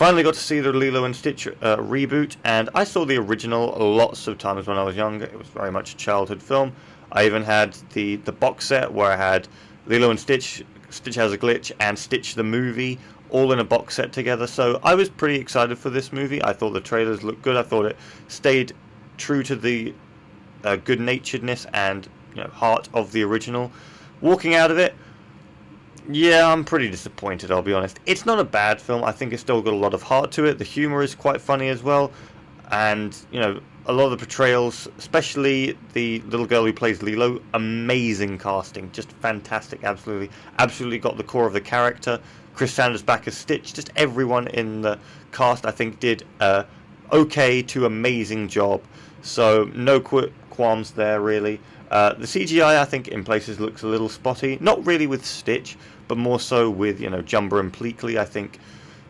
Finally got to see the Lilo and Stitch reboot, and I saw the original lots of times when I was younger. It was very much a childhood film. I even had the box set where I had Lilo and Stitch, Stitch Has a Glitch, and Stitch the movie, all in a box set together. So I was pretty excited for this movie. I thought the trailers looked good. I thought it stayed true to the good-naturedness and heart of the original. Walking out of it, yeah, I'm pretty disappointed, I'll be honest. It's not a bad film. I think it's still got a lot of heart to it. The humor is quite funny as well. And, a lot of the portrayals, especially the little girl who plays Lilo, amazing casting. Just fantastic, absolutely. Absolutely got the core of the character. Chris Sanders back as Stitch. Just everyone in the cast, I think, did a okay to amazing job. So, no qualms there, really. The CGI, I think, in places looks a little spotty. Not really with Stitch, but more so with, Jumba and Pleakley. I think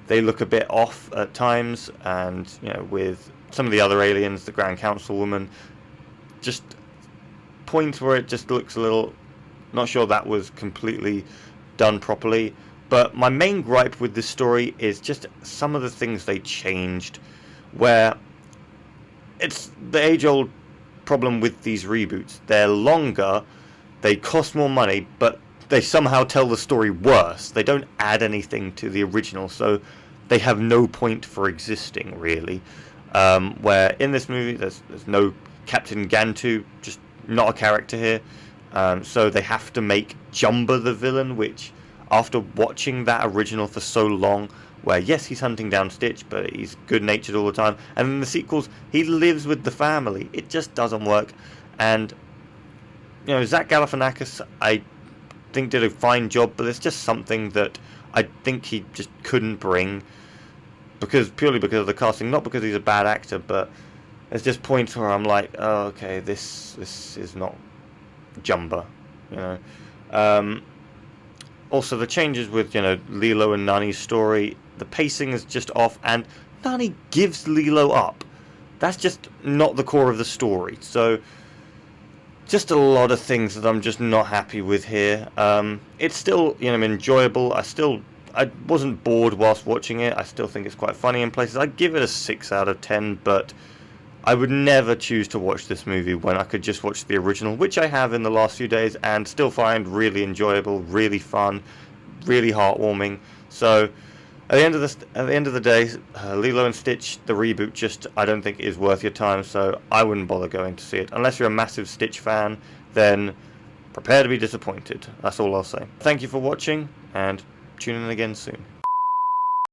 they look a bit off at times, and, with some of the other aliens, the Grand Councilwoman, just points where it just looks a little, not sure that was completely done properly. But my main gripe with this story is just some of the things they changed, where it's the age-old problem with these reboots. They're longer, they cost more money, but they somehow tell the story worse. They don't add anything to the original, so they have no point for existing, really. Where in this movie, there's no Captain Gantu, just not a character here. So they have to make Jumba the villain, which, after watching that original for so long, where yes, he's hunting down Stitch, but he's good-natured all the time, and in the sequels, he lives with the family. It just doesn't work. And Zach Galifianakis, I think, did a fine job, but it's just something that I think he just couldn't bring, purely because of the casting, not because he's a bad actor, but there's just points where I'm like, oh, okay, this is not Jumba, Also, the changes with, Lilo and Nani's story, the pacing is just off, and Nani gives Lilo up. That's just not the core of the story. So, just a lot of things that I'm just not happy with here. It's still, enjoyable. I wasn't bored whilst watching it. I still think it's quite funny in places. I'd give it a 6 out of 10, but I would never choose to watch this movie when I could just watch the original, which I have in the last few days, and still find really enjoyable, really fun, really heartwarming. So, at the end of the day, Lilo and Stitch, the reboot, just I don't think is worth your time. So I wouldn't bother going to see it unless you're a massive Stitch fan. Then prepare to be disappointed. That's all I'll say. Thank you for watching, and tune in again soon.